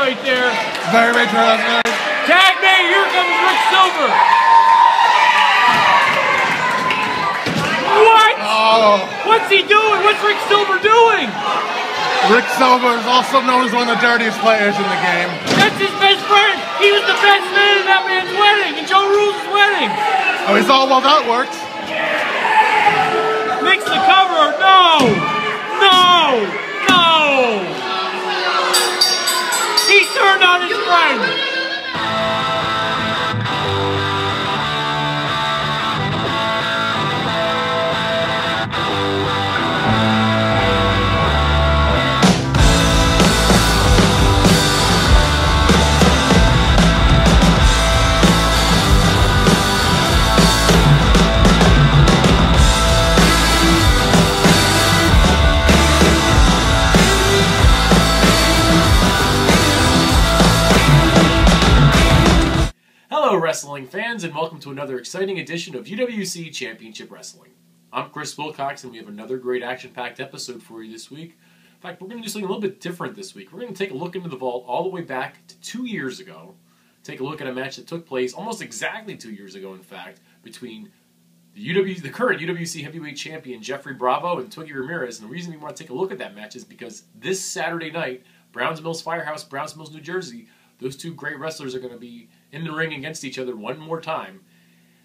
right there. Very true. Tag me, here comes Rick Silver. What? Oh. What's he doing? What's Rick Silver doing? Rick Silver is also known as one of the dirtiest players in the game. That's his best friend. He was the best man at that man's wedding, and Joe Rules' wedding. Oh, he's all well, that worked. Makes the cover. No! No! No! He turned on his friend. Wrestling fans, and welcome to another exciting edition of UWC Championship Wrestling. I'm Chris Wilcox, and we have another great action-packed episode for you this week. In fact, we're going to do something a little bit different this week. We're going to take a look into the vault all the way back to 2 years ago. Take a look at a match that took place almost exactly 2 years ago, in fact, between the current UWC Heavyweight Champion Geoffrey Bravo and Twiggy Ramirez. And the reason we want to take a look at that match is because this Saturday night, Browns Mills Firehouse, Browns Mills, New Jersey, those two great wrestlers are going to be in the ring against each other one more time.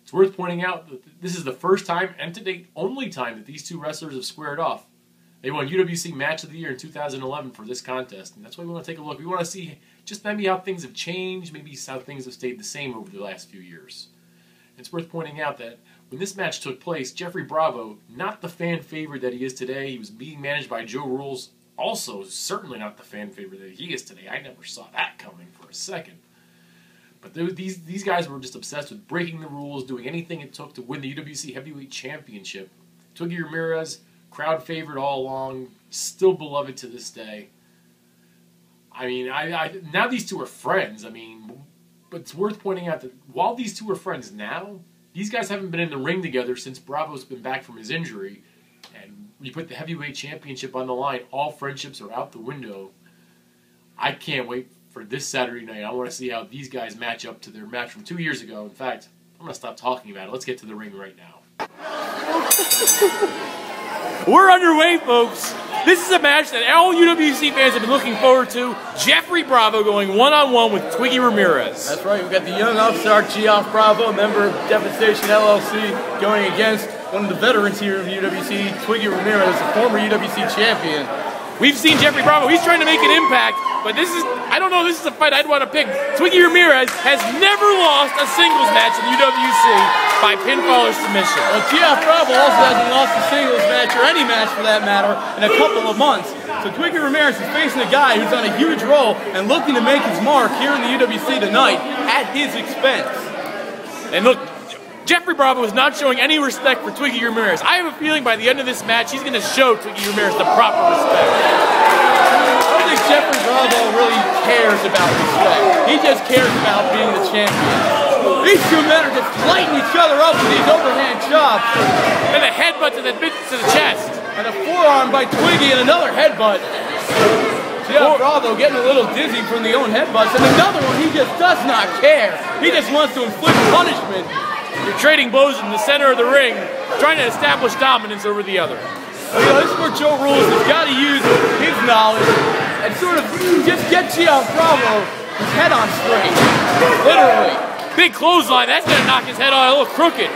It's worth pointing out that this is the first time, and to date only time, that these two wrestlers have squared off. They won UWC Match of the Year in 2011 for this contest, and that's why we want to take a look. We want to see just maybe how things have changed, maybe how things have stayed the same over the last few years. And it's worth pointing out that when this match took place, Geoffrey Bravo, not the fan favorite that he is today, he was being managed by Joe Rules, also certainly not the fan favorite that he is today. I never saw that coming for a second. But these guys were just obsessed with breaking the rules, doing anything it took to win the UWC Heavyweight Championship. Twiggy Ramirez, crowd favorite all along, still beloved to this day. I mean, now these two are friends. I mean, but it's worth pointing out that while these two are friends now, these guys haven't been in the ring together since Bravo's been back from his injury. And when you put the Heavyweight Championship on the line, all friendships are out the window. I can't wait for this Saturday night. I want to see how these guys match up to their match from 2 years ago. In fact, I'm going to stop talking about it. Let's get to the ring right now. We're underway, folks. This is a match that all UWC fans have been looking forward to. Geoffrey Bravo going one-on-one with Twiggy Ramirez. That's right. We've got the young upstart Geoffrey Bravo, member of Devastation LLC, going against one of the veterans here of UWC, Twiggy Ramirez, a former UWC champion. We've seen Geoffrey Bravo. He's trying to make an impact, but this is, I don't know, this is a fight I'd want to pick. Twiggy Ramirez has never lost a singles match in UWC by pinfall or submission. Well, Geoffrey Bravo also hasn't lost a singles match, or any match for that matter, in a couple of months. So Twiggy Ramirez is facing a guy who's on a huge roll and looking to make his mark here in the UWC tonight at his expense. And look, Geoffrey Bravo is not showing any respect for Twiggy Ramirez. I have a feeling by the end of this match, he's going to show Twiggy Ramirez the proper respect. I don't think Geoffrey Bravo really cares about respect. He just cares about being the champion. These two men are just lighting each other up with these overhand chops. And a headbutt to the chest. And a forearm by Twiggy and another headbutt. Geoffrey Bravo getting a little dizzy from the own headbutts. And another one, he just does not care. He just wants to inflict punishment. You're trading blows in the center of the ring, trying to establish dominance over the other. Well, you know, this is where Joe Rules has got to use his knowledge and sort of just get Geoffrey Bravo his head on straight. Literally. Big clothesline, that's going to knock his head on a little crooked.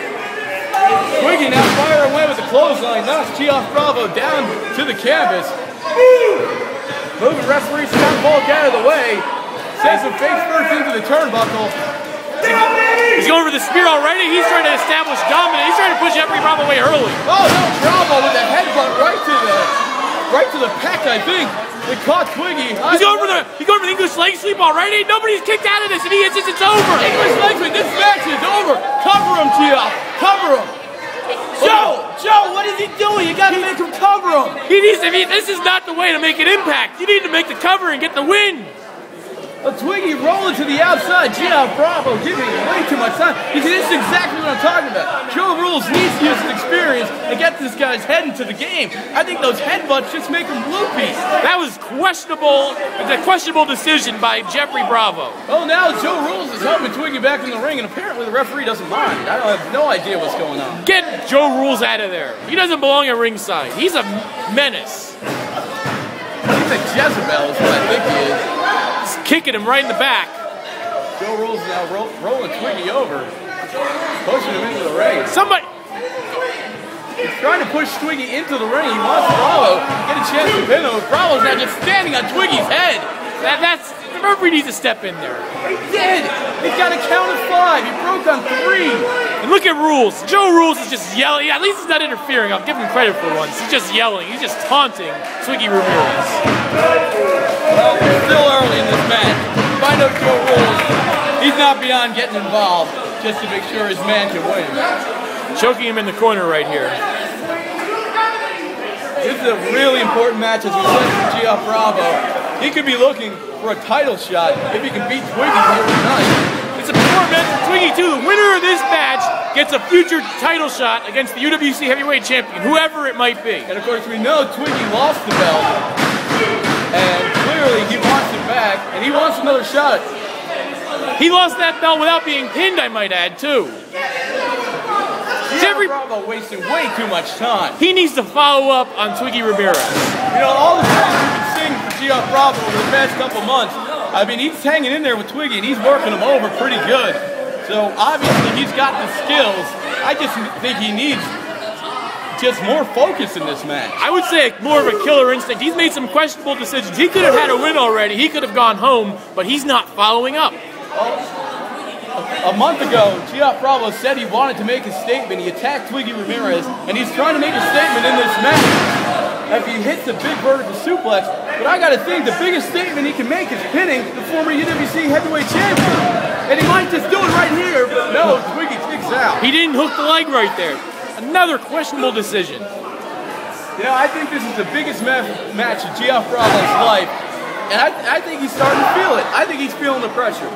Twiggy now firing away with the clothesline, knocks Geoffrey Bravo down to the canvas. Moving referee Scott Volk out of the way. Sends him face first into the turnbuckle. He's going for the spear already. He's trying to establish dominance. He's trying to push Geoffrey Bravo away early. Oh no, Bravo with a headbutt right to the pec, I think. It caught Twiggy. He's going for the English leg sweep already. Nobody's kicked out of this. If he hits this, it's over. English leg sweep. This match is over. Cover him, Geoff. Cover him. Joe, what is he doing? You got to make him cover him. He needs to. This is not the way to make an impact. You need to make the cover and get the win. Twiggy rolling to the outside. Geoffrey Bravo giving way too much time. This is exactly what I'm talking about. Joe Rules needs to use his experience and get this guy's head into the game. I think those headbutts just make him loopy. That was questionable. It's a questionable decision by Geoffrey Bravo. Oh, now Joe Rules is helping Twiggy back in the ring, and apparently the referee doesn't mind. I have no idea what's going on. Get Joe Rules out of there. He doesn't belong at ringside. He's a menace. He's a Jezebel is what I think he is. He's kicking him right in the back. Joe Rules is now rolling Twiggy over, pushing him into the ring. Somebody... He's trying to push Twiggy into the ring. He wants Bravo to get a chance to pin him. Bravo's now just standing on Twiggy's head. The referee needs to step in there. He did. He's got a count of 5. He broke on 3. And look at Rules. Joe Rules is just yelling. At least he's not interfering. I'll give him credit for once. He's just yelling. He's just taunting Twiggy Ramirez. Well, we're still early in this match. Find out Joe Rules. He's not beyond getting involved just to make sure his man can win. Choking him in the corner right here. This is a really important match as we said for Geoffrey Bravo. He could be looking for a title shot if he can beat Twiggy here tonight. It's a poor match for Twiggy too. The winner of this match gets a future title shot against the UWC Heavyweight Champion, whoever it might be. And of course we know Twiggy lost the belt, and clearly he wants it back, and he wants another shot. He lost that belt without being pinned, I might add, too. Geoffrey Bravo wasting way too much time. He needs to follow up on Twiggy Ramirez. You know, all the songs we've been singing for Geoffrey Bravo over the past couple months, I mean, he's hanging in there with Twiggy, and he's working him over pretty good. So, obviously, he's got the skills. I just think he needs just more focus in this match. I would say more of a killer instinct. He's made some questionable decisions. He could have had a win already. He could have gone home, but he's not following up. A month ago, Geoffrey Bravo said he wanted to make a statement. He attacked Twiggy Ramirez, and he's trying to make a statement in this match as he hits a big vertical suplex. But I gotta think the biggest statement he can make is pinning the former UWC Heavyweight Champion. And he might just do it right here, but no, Twiggy kicks out. He didn't hook the leg right there. Another questionable decision. You know, I think this is the biggest match of Geoffrey Bravo's life, and I think he's starting to feel it. I think he's feeling the pressure.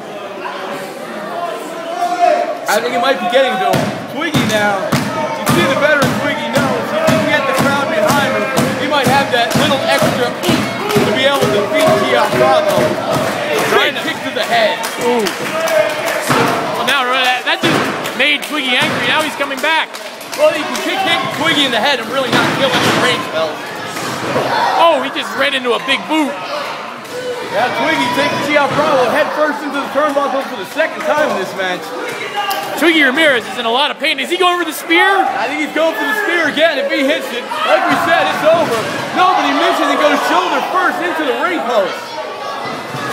I think it might be getting to him. Twiggy now, you see the veteran Twiggy knows, he can get the crowd behind him. He might have that little extra to be able to beat Geoffrey Bravo. Great kick to the head. Ooh. Well, now that just made Twiggy angry. Now he's coming back. Well, he can kick Twiggy in the head and really not kill him in range belt. Oh, he just ran into a big boot. Yeah, Twiggy takes Geoffrey Bravo head first into the turnbuckle for the second time in this match. Twiggy Ramirez is in a lot of pain. Is he going for the spear? I think he's going for the spear again. If he hits it, like we said, it's over. Nobody misses. He goes shoulder first into the ring post.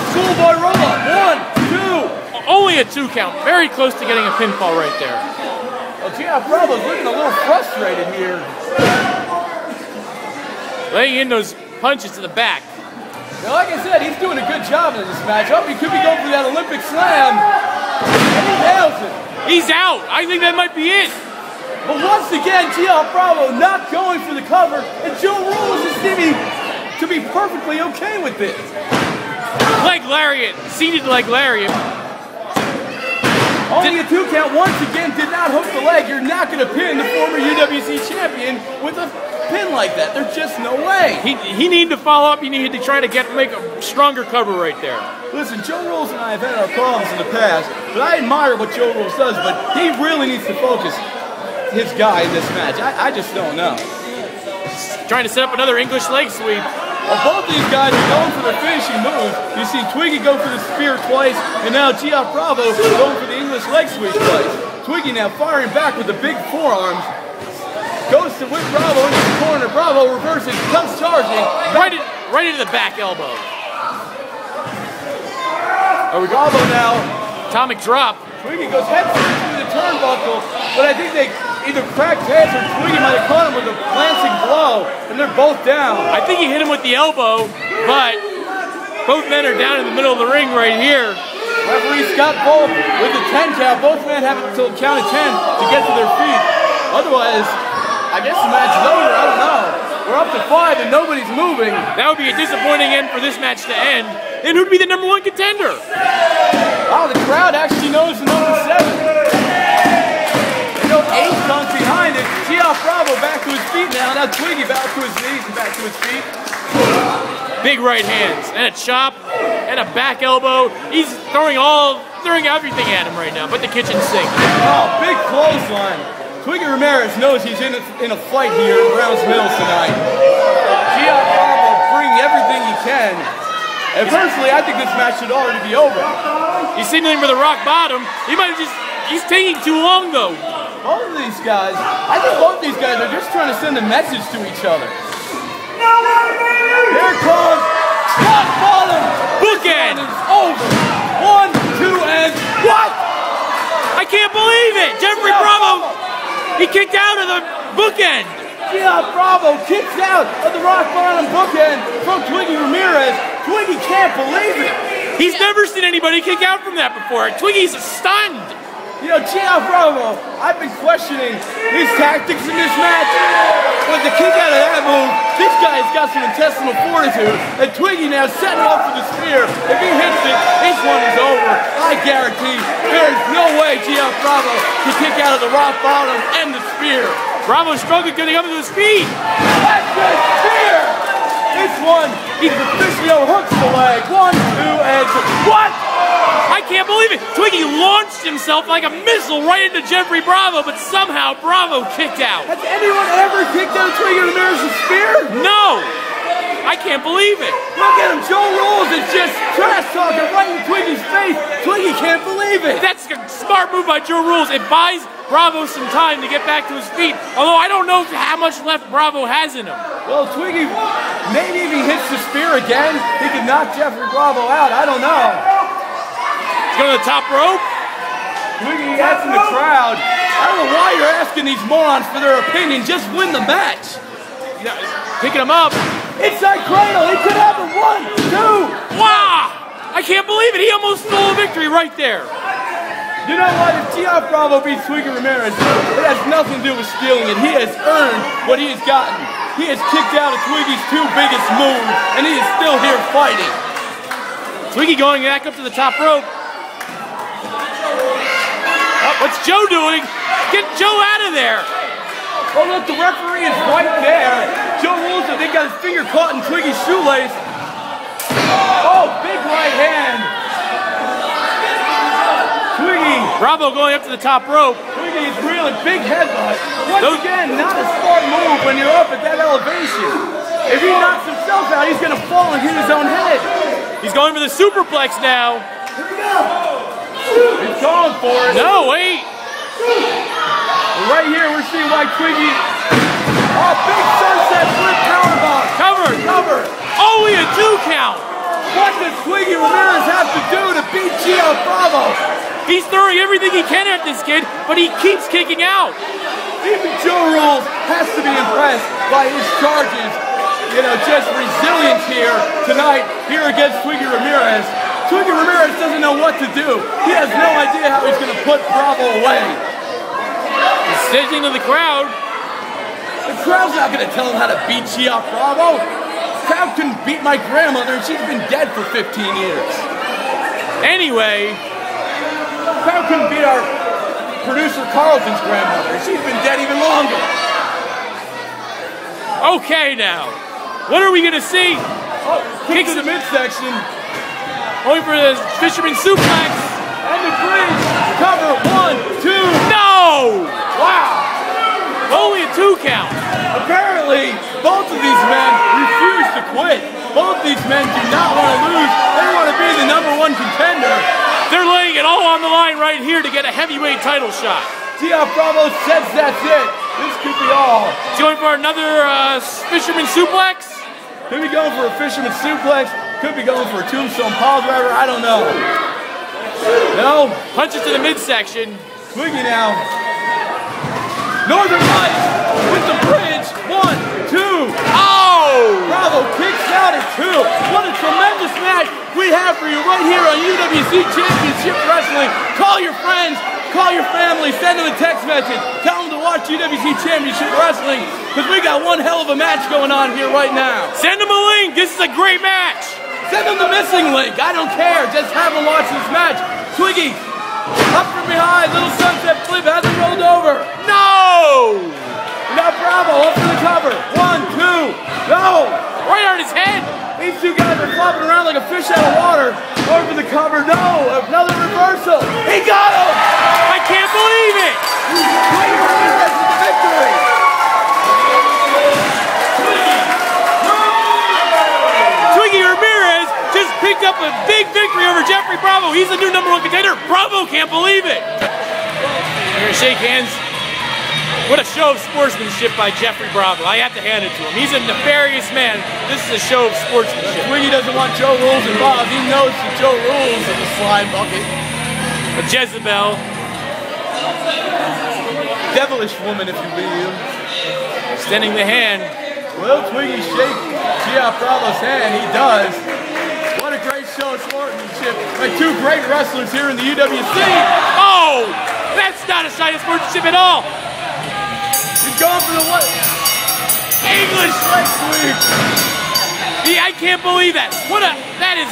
Schoolboy roll up. 1, 2. Only a 2 count. Very close to getting a pinfall right there. Well, Geoffrey Bravo's looking a little frustrated here. Laying in those punches to the back. Now, like I said, he's doing a good job in this match. He could be going for that Olympic slam. And he nails it. He's out. I think that might be it. But once again, Geoffrey Bravo not going for the cover, and Joe Rules is seeming to be perfectly okay with this. Leg lariat. Seated leg lariat. Only a 2 count. Once again, did not hook the leg. You're not going to pin the former UWC champion with a pin like that. There's just no way. He needed to follow up. He needed to try to make a stronger cover right there. Listen, Joe Rules and I have had our problems in the past, but I admire what Joe Rules does, but he really needs to focus his guy in this match. I just don't know. Trying to set up another English leg sweep. Well, both these guys are going for their finishing move. You see Twiggy go for the spear twice, and now Geoffrey Bravo going for the English leg sweep twice. Twiggy now firing back with the big forearms. Goes to whip Bravo into the corner. Bravo reverses, comes charging. Right into the back elbow. Bravo now. Atomic drop. Twiggy goes head first through the turnbuckle, but I think they either cracked heads or Twiggy might have caught him with a glancing blow, and they're both down. I think he hit him with the elbow, but both men are down in the middle of the ring right here. Referee Scott Bolt with the 10 count. Both men have until count of 10 to get to their feet. Otherwise, I guess the match is over. I don't know. We're up to 5 and nobody's moving. That would be a disappointing end for this match to end. and who'd be the #1 contender? Oh, the crowd actually knows the number 7. You know, 8 comes behind it. Geoffrey Bravo back to his feet now. Now Twiggy back to his knees and back to his feet. Big right hands and a chop and a back elbow. He's throwing everything at him right now, but the kitchen sink. Oh, big clothesline. Twiggy Ramirez knows he's in a fight here in Browns Mills tonight. Geoffrey Bravo bringing everything he can. And personally, I think this match should already be over. He's signaling for the rock bottom. He's taking too long though. Both of these guys, I think both of these guys are just trying to send a message to each other. Here comes rock bottom. Bookend. It's over. 1, 2, and what? I can't believe it. Geoffrey Bravo, he kicked out of the bookend. Geoffrey Bravo kicks out of the rock bottom bookend from Twiggy Ramirez. Twiggy can't believe it. He's never seen anybody kick out from that before. Twiggy's stunned. You know, Geoffrey Bravo, I've been questioning his tactics in this match. With the kick out of that move, this guy's got some intestinal fortitude. And Twiggy now setting up for the spear. If he hits it, this one is over. I guarantee there's no way Geoffrey Bravo can kick out of the rock bottom and the spear. Bravo struggling getting up to his feet. That's the spear! This one, he officially overhooks the leg. 1, 2, and what? I can't believe it. Twiggy launched himself like a missile right into Geoffrey Bravo, but somehow Bravo kicked out. Has anyone ever kicked out Twiggy Ramirez's spear? No! I can't believe it. Look at him. Joe Rules is just trash talking right in Twiggy's face. Twiggy can't believe it. That's a smart move by Joe Rules. It buys Bravo some time to get back to his feet. Although I don't know how much left Bravo has in him. Well, Twiggy, maybe if he hits the spear again, he could knock Geoffrey Bravo out. I don't know. He's going to the top rope. Twiggy asking the crowd. I don't know why you're asking these morons for their opinion. Just win the match. Yeah, picking him up. Inside cradle. He could have a 1, 2. Wow! I can't believe it. He almost stole a victory right there. You know what? If Geoffrey Bravo beats Twiggy Ramirez, it has nothing to do with stealing it. He has earned what he has gotten. He has kicked out of Twiggy's 2 biggest moves, and he is still here fighting. Twiggy going back up to the top rope. Oh, what's Joe doing? Get Joe out of there. Oh, look, the referee is right there. Joe Rules, I think, got his finger caught in Twiggy's shoelace. Oh, big right hand. Twiggy. Bravo going up to the top rope. Twiggy is really big headbutt. Once again, not a smart move when you're up at that elevation. If he knocks himself out, he's going to fall and hit his own head. He's going for the superplex now. Here we go. He's going for it. No, wait. Right here, we're seeing why Twiggy. Oh, big sunset flip powerbomb. Cover. Only a 2 count. What does Twiggy Ramirez have to do to beat Geoffrey Bravo? He's throwing everything he can at this kid, but he keeps kicking out. Even Joe Rules has to be impressed by his charges. You know, just resilience here tonight, here against Twiggy Ramirez. Twiggy Ramirez doesn't know what to do. He has no idea how he's going to put Bravo away. He's signaling to the crowd. The crowd's not going to tell him how to beat Geoffrey Bravo. The crowd couldn't beat my grandmother, and she's been dead for 15 years. Anyway, the crowd couldn't beat our producer Carlton's grandmother. She's been dead even longer. Okay now. What are we going to see? Oh, kick to the midsection. Going for the fisherman suplex. And the bridge. Cover. 1, 2. No! Wow. Only a 2 count. Apparently, both of these men refuse to quit. Both these men do not want to lose. They want to be the #1 contender. They're laying it all on the line right here to get a heavyweight title shot. Geoffrey Bravo says that's it. This could be all. He's going for another fisherman suplex. Could be going for a fisherman suplex. Could be going for a tombstone pile driver. I don't know. No. Punches to the midsection. Twiggy now. Northern Lights with the bridge. 1, 2. Oh! Bravo kicks out at 2. What a tremendous match we have for you right here on UWC Championship Wrestling. Call your friends. Call your family. Send them a text message. Tell them to watch UWC Championship Wrestling because we got one hell of a match going on here right now. Send them a link. This is a great match. Send them the missing link. I don't care. Just have them watch this match. Twiggy, up from behind. Little sunset flip. Hasn't rolled over. No! Now Bravo up for the cover. 1, 2. No! Right on his head. These two guys are flopping around like a fish out of water. Over for the cover. No! Another reversal. He got him! I can't believe it! Twiggy Ramirez with the victory. Twiggy Ramirez just picked up a big victory over Geoffrey Bravo. He's the new #1 contender. Bravo can't believe it. We're gonna shake hands. What a show of sportsmanship by Geoffrey Bravo. I have to hand it to him. He's a nefarious man. This is a show of sportsmanship. Twiggy doesn't want Joe Rules involved. He knows that Joe Rules is a slime bucket. A Jezebel. Devilish woman, if you will. Extending the hand. Will Twiggy shake Geoffrey Bravo's hand? He does. What a great show of sportsmanship by two great wrestlers here in the UWC. Oh! That's not a sign of sportsmanship at all. He's going for the what? English leg sweep. Yeah, I can't believe that. That is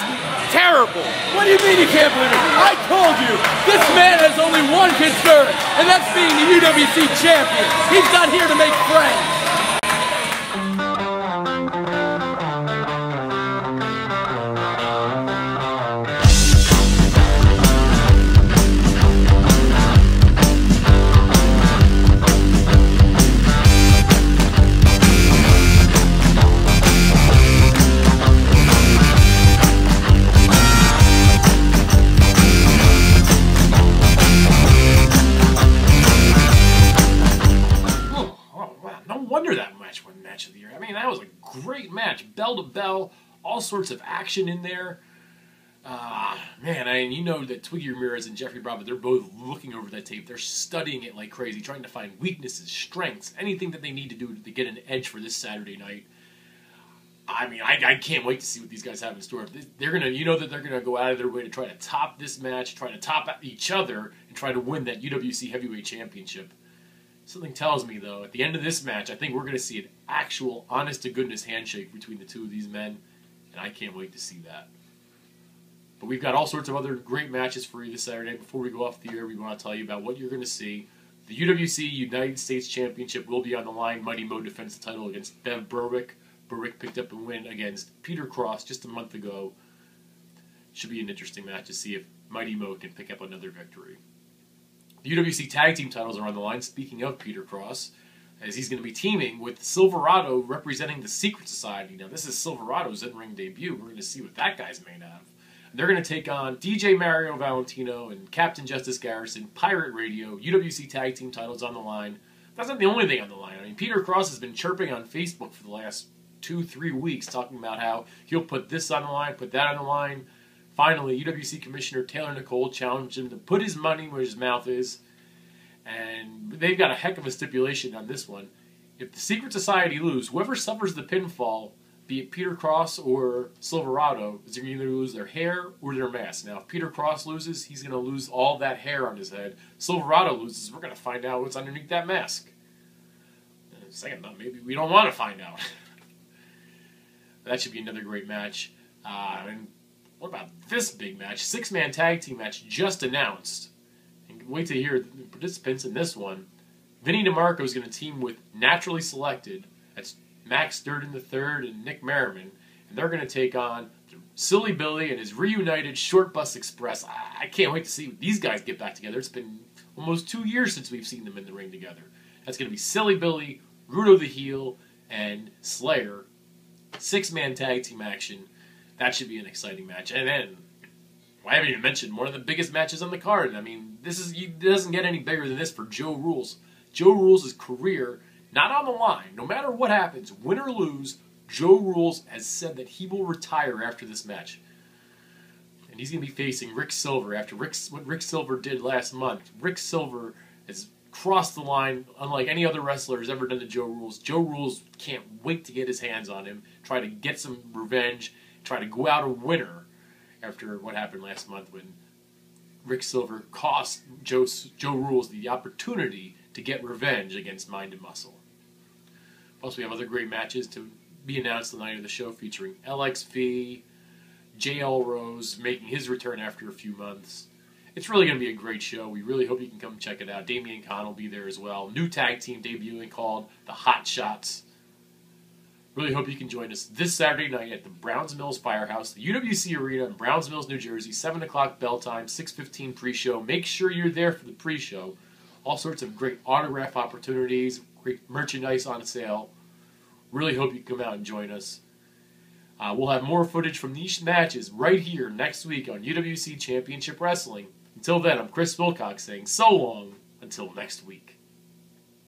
terrible. What do you mean you can't believe it? I told you, this man has only one concern, and that's being the UWC champion. He's not here to make friends. Match of the year. I mean, that was a great match, bell to bell, all sorts of action in there. Man, you know that Twiggy Ramirez and Geoffrey Bravo, they're both looking over that tape. They're studying it like crazy, trying to find weaknesses, strengths, anything that they need to do to get an edge for this Saturday night. I mean, I can't wait to see what these guys have in store. They're gonna, you know, that they're gonna go out of their way to try to top this match, try to top each other, and try to win that UWC Heavyweight Championship. Something tells me, though, at the end of this match, I think we're going to see an actual, honest-to-goodness handshake between the two of these men, and I can't wait to see that. But we've got all sorts of other great matches for you this Saturday. Before we go off the air, we want to tell you about what you're going to see. The UWC United States Championship will be on the line. Mighty Mo defends the title against Bev Berwick. Berwick picked up a win against Peter Cross just a month ago. Should be an interesting match to see if Mighty Mo can pick up another victory. The UWC Tag Team titles are on the line, speaking of Peter Cross, as he's going to be teaming with Silverado representing the Secret Society. Now, this is Silverado's in-ring debut. We're going to see what that guy's made out of. They're going to take on DJ Mario Valentino and Captain Justice Garrison, Pirate Radio, UWC Tag Team titles on the line. That's not the only thing on the line. I mean, Peter Cross has been chirping on Facebook for the last 2-3 weeks, talking about how he'll put this on the line, put that on the line. Finally, UWC Commissioner Taylor Nicole challenged him to put his money where his mouth is, and they've got a heck of a stipulation on this one. If the Secret Society lose, whoever suffers the pinfall, be it Peter Cross or Silverado, is going to either lose their hair or their mask. Now, if Peter Cross loses, he's going to lose all that hair on his head. Silverado loses, we're going to find out what's underneath that mask. And second thought, maybe we don't want to find out. That should be another great match. And what about this big match? 6-man tag team match just announced. And wait to hear the participants in this one. Vinny DeMarco is going to team with Naturally Selected. That's Max Durden III and Nick Merriman. And they're going to take on Silly Billy and his reunited Short Bus Express. I can't wait to see these guys get back together. It's been almost 2 years since we've seen them in the ring together. That's going to be Silly Billy, Rudo the Heel, and Slayer. 6-man tag team action. That should be an exciting match. And then, I haven't even mentioned one of the biggest matches on the card. I mean, it doesn't get any bigger than this for Joe Rules. Joe Rules' career, not on the line. No matter what happens, win or lose, Joe Rules has said that he will retire after this match. And he's going to be facing Rick Silver after what Rick Silver did last month. Rick Silver has crossed the line unlike any other wrestler has ever done to Joe Rules. Joe Rules can't wait to get his hands on him, try to get some revenge, try to go out a winner after what happened last month when Rick Silver cost Joe Rules the opportunity to get revenge against Mind and Muscle. Plus, we have other great matches to be announced the night of the show featuring LXV, JL Rose making his return after a few months. It's really going to be a great show. We really hope you can come check it out. Damian Khan will be there as well. New tag team debuting called the Hot Shots. Really hope you can join us this Saturday night at the Browns Mills Firehouse, the UWC Arena in Browns Mills, New Jersey. 7 o'clock bell time, 6:15 pre-show. Make sure you're there for the pre-show. All sorts of great autograph opportunities, great merchandise on sale. Really hope you can come out and join us. We'll have more footage from these matches right here next week on UWC Championship Wrestling. Until then, I'm Chris Wilcox saying so long until next week.